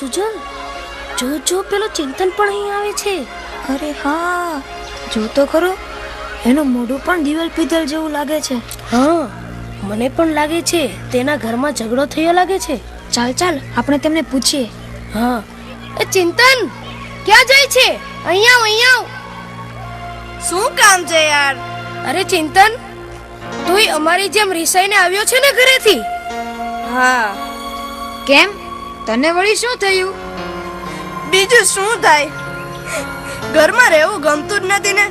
સુજલ, જો પેલો ચિંતન પણ અહીં આવે છે. અરે હા, જો તો ખરો, એનું મોઢું પણ દિવાલ પીધલ જેવું લાગે છે. હા, મને પણ લાગે છે તેના ઘરમાં ઝઘડો થયો લાગે છે. ચાલ આપણે તેમને પૂછીએ. હા, એ ચિંતન ક્યાં જાય છે? અહીંયા આવ. શું કામ છે યાર? અરે ચિંતન, તુંય અમારી જેમ રિસાઈને આવ્યો છે ને ઘરેથી? હા. કેમ, તને વળી શું થયું? બીજું શું થાય, ઘરમાં રહેવું ગમતું જ નથી ને.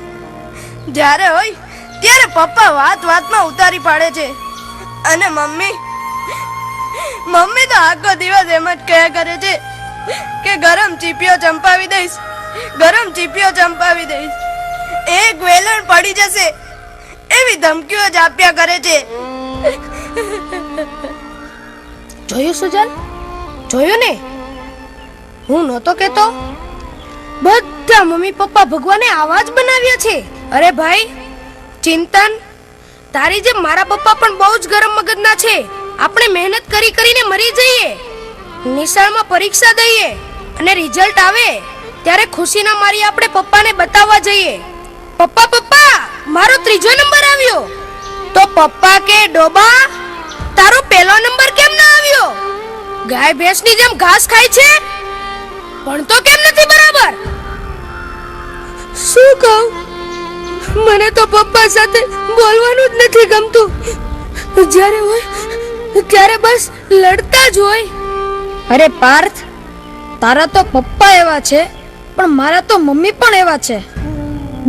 જ્યારે હોય ત્યારે પપ્પા વાતમાં ઉતારી પાડે છે, અને મમ્મી તો આખો દિવસ એમ જ કહ્યા કરે છે કે ગરમ ચીપીઓ ચંપાવી દઈશ. એક વેલણ પડી જશે એવી ધમકીઓ જ આપ્યા કરે છે. જોયું સુજલ, જોયું ને? હું નહોતો કેતો? બધા મમ્મી પપ્પા ભગવાને આવા જ બનાવ્યા છે. અરે ભાઈ ચિંતન, તારી જેમ મારા પપ્પા પણ બહુ જ ગરમ મગજના છે. આપણે મહેનત કરીને મરી જઈએ, નિશાળમાં પરીક્ષા દઈએ અને રિઝલ્ટ આવે ત્યારે ખુશીના મારી આપણે પપ્પાને બતાવવા જઈએ, પપ્પા મારો 3જો નંબર આવ્યો. તો પપ્પા કે ડોબા, તારો પહેલો નંબર કેમ ના આવ્યો? ગાય ભેંસની જેમ ઘાસ ખાય છે, પણ તો કેમ નથી બરાબર? શું કહું, મને તો પપ્પા સાથે બોલવાનું જ નથી ગમતું. જ્યારે હોય ત્યારે બસ લડતા જ હોય. અરે પાર્થ, તારા તો પપ્પા એવા છે, પણ મારા તો મમ્મી પણ એવા છે.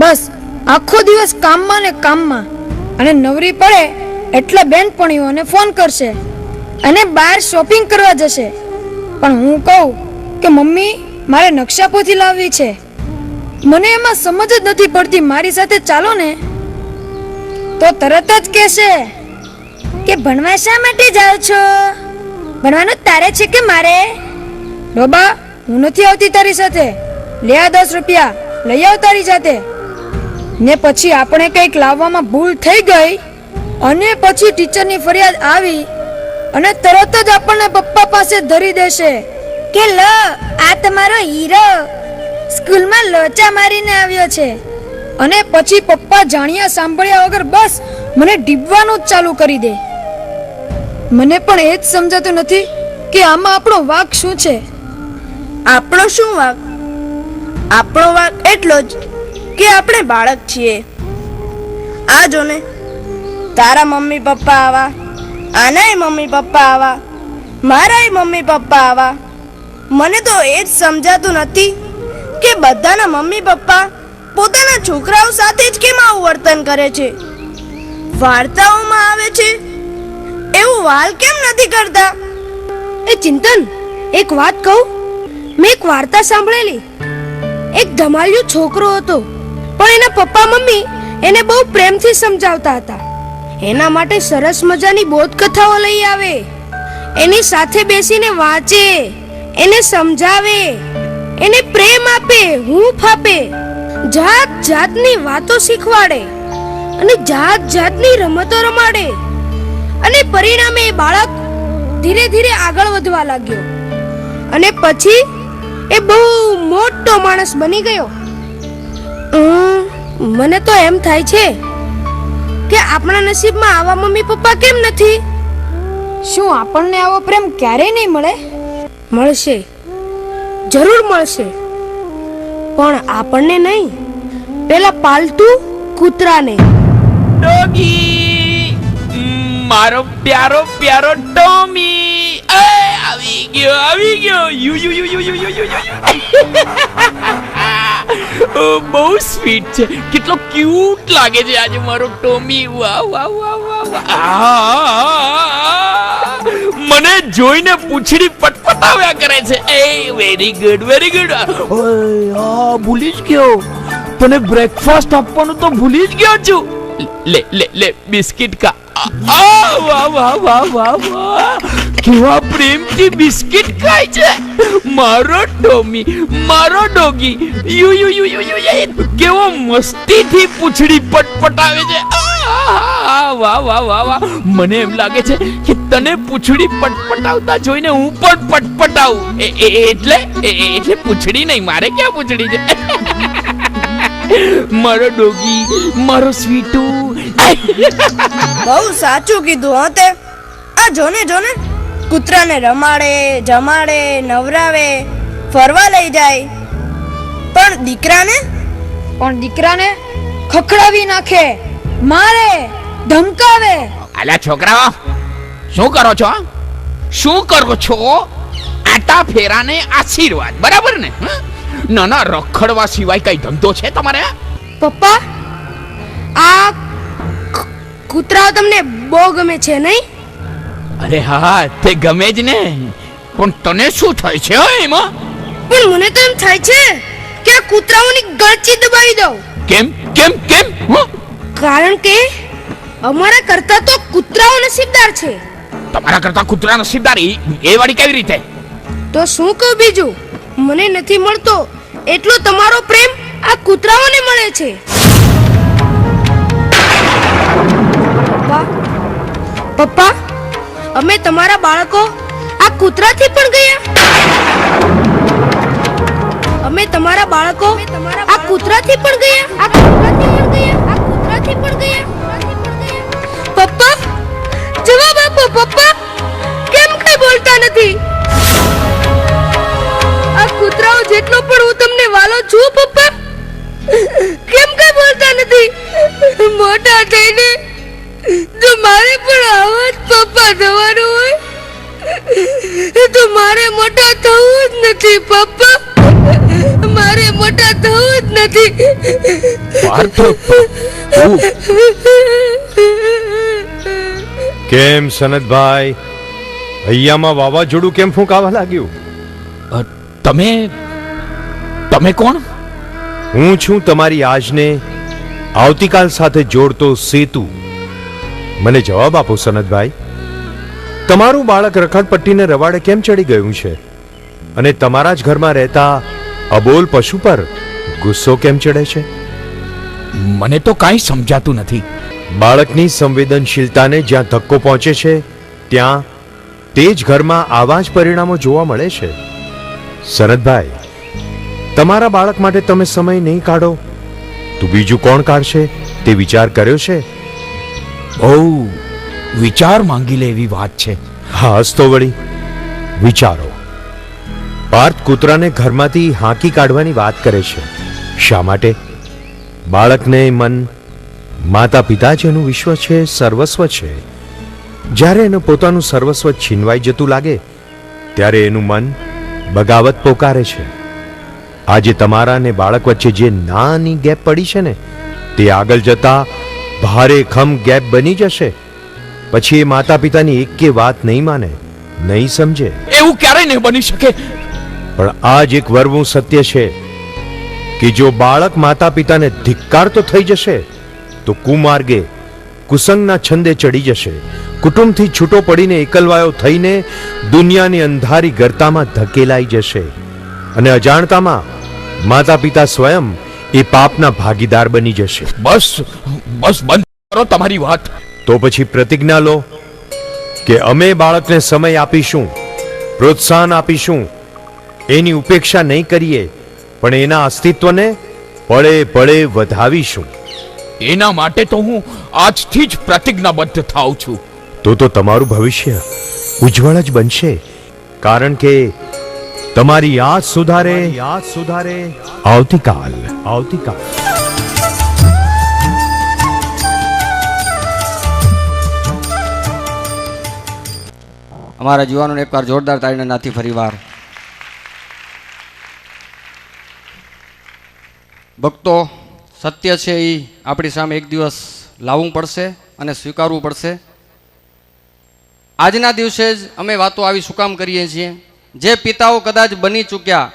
બસ આખો દિવસ કામમાં ને કામમાં, અને નવરી પડે એટલે બેનપણીઓને ફોન કરશે અને બહાર શોપિંગ કરવા જશે. પણ હું કહું કે મમ્મી મારે નકશાપોથી લાવવી છે, મને એમાં સમજ જ નથી પડતી, મારી સાથે ચાલો ને, તો તરત જ કહેશે કે ભણવા શા માટે જાઓ છો? ભણવાનું તારે છે કે મારે? ડોબા, હું નથી આવતી તારી સાથે, લે આ 10 રૂપિયા લઈ આવ તારી જાતે. ને પછી આપણે કંઈક લાવવામાં ભૂલ થઈ ગઈ અને પછી ટીચરની ફરિયાદ આવી અને તરત જ આપણને પપ્પા પાસે ધરી દેશે કે લો આ તમારો હીરો સ્કૂલમાં લોચા મારીને આવ્યો છે. અને પછી પપ્પા જાણ્યા સાંભળ્યા વગર બસ મને ડીબવાનું જ ચાલુ કરી દે. મને પણ એ જ સમજાતું નથી કે આમાં આપણો વાંક શું છે. આપણો શું વાંક? આપણો વાંક એટલો જ કે આપણે બાળક છીએ. આ જો ને, તારા મમ્મી પપ્પા આવા, આનાય મમ્મી પપ્પા આવા, મારાય મમ્મી પપ્પા આવા. મને તો એ જ સમજાતું નથી કે બધાના મમ્મી પપ્પા પોતાના છોકરાઓ સાથે જ કેમ આવું વર્તન કરે છે. વાર્તાઓમાં આવે છે એવું વાલ કેમ નથી કરતા? એ ચિંતન, એક વાત કહું, મેં એક વાર્તા સાંભળેલી. એક ધમાલિયો છોકરો હતો, પણ એના પપ્પા મમ્મી એને બહુ પ્રેમથી સમજાવતા હતા. એના માટે સરસ મજાની બોધ કથાઓ લઈ આવે, એની સાથે બેસીને વાંચે, એને સમજાવે, એને પ્રેમ આપે, હૂંફ આપે, જાત જાતની વાતો શીખવાડે અને જાત જાતની રમતો રમાડે. અને પરિણામે એ બાળક ધીરે ધીરે આગળ વધવા લાગ્યો અને પછી એ બહુ મોટો માણસ બની ગયો. મને તો એમ થાય છે કે આપણા નસીબમાં આવા મમ્મી પપ્પા કેમ નથી? શું આપણને આવો પ્રેમ ક્યારેય નહીં મળે? મળશે, જરૂર મળશે, પણ આપણને નહીં, પેલા પાલતુ કૂતરાને. ડોગી, મારો પ્યારો ટોમી આવી ગયો. યુ બહુ સ્વીટ છે, કેટલો ક્યુટ લાગે છે આજે મારો ટોમી. મને જોઈને પૂંછડી પટપટાવ્યા કરે છે. એ વેરી ગુડ. ભૂલી જ ગયો, તને બ્રેકફાસ્ટ આપવાનું તો ભૂલી જ ગયો છું. લે બિસ્કિટ કા. વાહ, કેવા પ્રેમથી બિસ્કિટ ખાય છે મારો ટોમી, મારો ડોગી. યુ કેવો મસ્તીથી પૂંછડી પટપટાવે છે. વાહ વાહ વાહ વાહ મને એમ લાગે છે કે તને પૂંછડી પટપટાવતા જોઈને હું પણ પટપટાવું એટલે પૂંછડી નહીં, મારે ક્યાં પૂંછડી છે. મારો ડોગી, મારો સ્વીટુ. બહુ સાચું કીધું હો તે. આ જોને કૂતરાને રમાડે, જમાડે, નવરાવે, ફરવા લઈ જાય, પણ દીકરાને ખખડાવી નાખે, મારે, ધમકાવે. અલ્યા છોકરાઓ, શું કરો છો? આટા ફેરાને આશીર્વાદ, બરાબર ને? ના રખડવા સિવાય કઈ ધંધો છે તમારે? પપ્પા, આ કૂતરાઓ તમને બહુ ગમે છે નહીં? અરે હા, તે ગમે જ ને, પણ તને શું થાય છે એમાં? પણ મને તો એમ થાય છે કે આ કૂતરાઓની ગળચી દબાવી દઉં. કેમ? કારણ કે અમારા કરતા તો કૂતરાઓ નસીબદાર છે. તમારા કરતા કૂતરા નસીબદાર એ વાળી કેવી રીતે? તો શું કહું બીજું? મને નથી મળતો એટલો તમારો પ્રેમ આ કૂતરાઓને મળે છે. પપ્પા, અમે તમારા બાળકો આ કૂતરાથી પણ ગયા. પપ્પા, જવાબ આપો પપ્પા. કેમ કઈ બોલતા નથી? આ કૂતરાઓ જેટલો પણ હું તમને વાલો છું પપ્પા, કેમ કઈ બોલતા નથી? મોટા થઈને જો મારે પણ આવા જ પપ્પા થવાનું હોય તો મારે મોટા થવું જ નથી પપ્પા. મારે મોટા થવું જ નથી. કેમ સનતભાઈ, હૈયામાં વાવાઝોડું કેમ ફૂંકાવા લાગ્યું? તમે કોણ? હું છું તમારી આજને આવતીકાલ સાથે જોડતો સેતુ. મને જવાબ આપો સનતભાઈ, તમારું બાળક રખડપટ્ટીને રવાડે કેમ ચડી ગયું છે અને તમારા જ ઘરમાં રહેતા અબોલ પશુ પર ગુસ્સો કેમ ચડે છે? મને તો કાંઈ સમજાતું નથી. બાળકની સંવેદનશીલતાને જ્યાં ધક્કો પહોંચે છે ત્યાં તે જ ઘરમાં આવા જ પરિણામો જોવા મળે છે. સનતભાઈ, તમારા બાળક માટે તમે સમય નહીં કાઢો તો બીજું કોણ કાઢશે તે વિચાર કર્યો છે? બહુ વિચાર માંગી લે એવી વાત છે. હા તો વળી વિચારો. પાર્થ કૂતરાને ઘરમાંથી હાંકી કાઢવાની વાત કરે છે. શા માટે? બાળકને મન માતા પિતા જ એનું વિશ્વ છે, સર્વસ્વ છે. જ્યારે એનું પોતાનું સર્વસ્વ છીનવાઈ જતું લાગે ત્યારે એનું મન બગાવત પોકારે છે. આજે તમારા ને બાળક વચ્ચે જે નાની ગેપ પડી છે ને, તે આગળ જતા ભારે ખમ ગેપ બની જશે. પછી એ માતા પિતાની એકે વાત નહીં માને, નહીં સમજે. એવું ક્યારેય નહીં બની શકે. પણ આ જ એક વરવું સત્ય છે કે જો બાળક માતા પિતાને ધિક્કારતો થઈ જશે તો કુમાર્ગે, કુસંગના છંદે ચડી જશે. કુટુંબથી છૂટો પડીને એકલવાયો થઈને દુનિયાની અંધારી ગર્તામાં ધકેલાઈ જશે અને અજાણતામાં માતા પિતા સ્વયં એ પાપના ભાગીદાર બની જશે. બસ બંધ કરો તમારી વાત. તો પછી પ્રતિજ્ઞા લો કે અમે બાળકને સમય આપીશું, પ્રોત્સાહન આપીશું, એની ઉપેક્ષા નહીં કરીએ, પણ એના અસ્તિત્વને પળે પળે વધાવીશું. એના માટે તો હું આજથી જ પ્રતિજ્ઞાબદ્ધ થાઉં છું. તો તમારું ભવિષ્ય ઉજ્જવળ જ બનશે, કારણ કે તમારી યાદ સુધારે આવતીકાલ. અમારા યુવાનોને એકવાર જોરદાર તાળીના નાથી ફરીવાર. ભક્તો, સત્ય છે એ આપણી સામે એક દિવસ લાવવું પડશે અને સ્વીકારવું પડશે. આજના દિવસે જ અમે વાતો આવી શું કામ કરીએ છીએ? જે પિતાઓ કદાચ બની ચૂક્યા,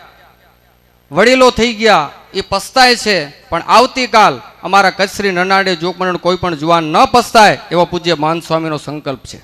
વડીલો થઈ ગયા, એ પસ્તાય છે, પણ આવતીકાલ અમારા કચ્છરી નનાડે જો પણ કોઈ પણ જુવાન ન પસ્તાય એવો પૂજ્ય માન સ્વામીનો સંકલ્પ છે.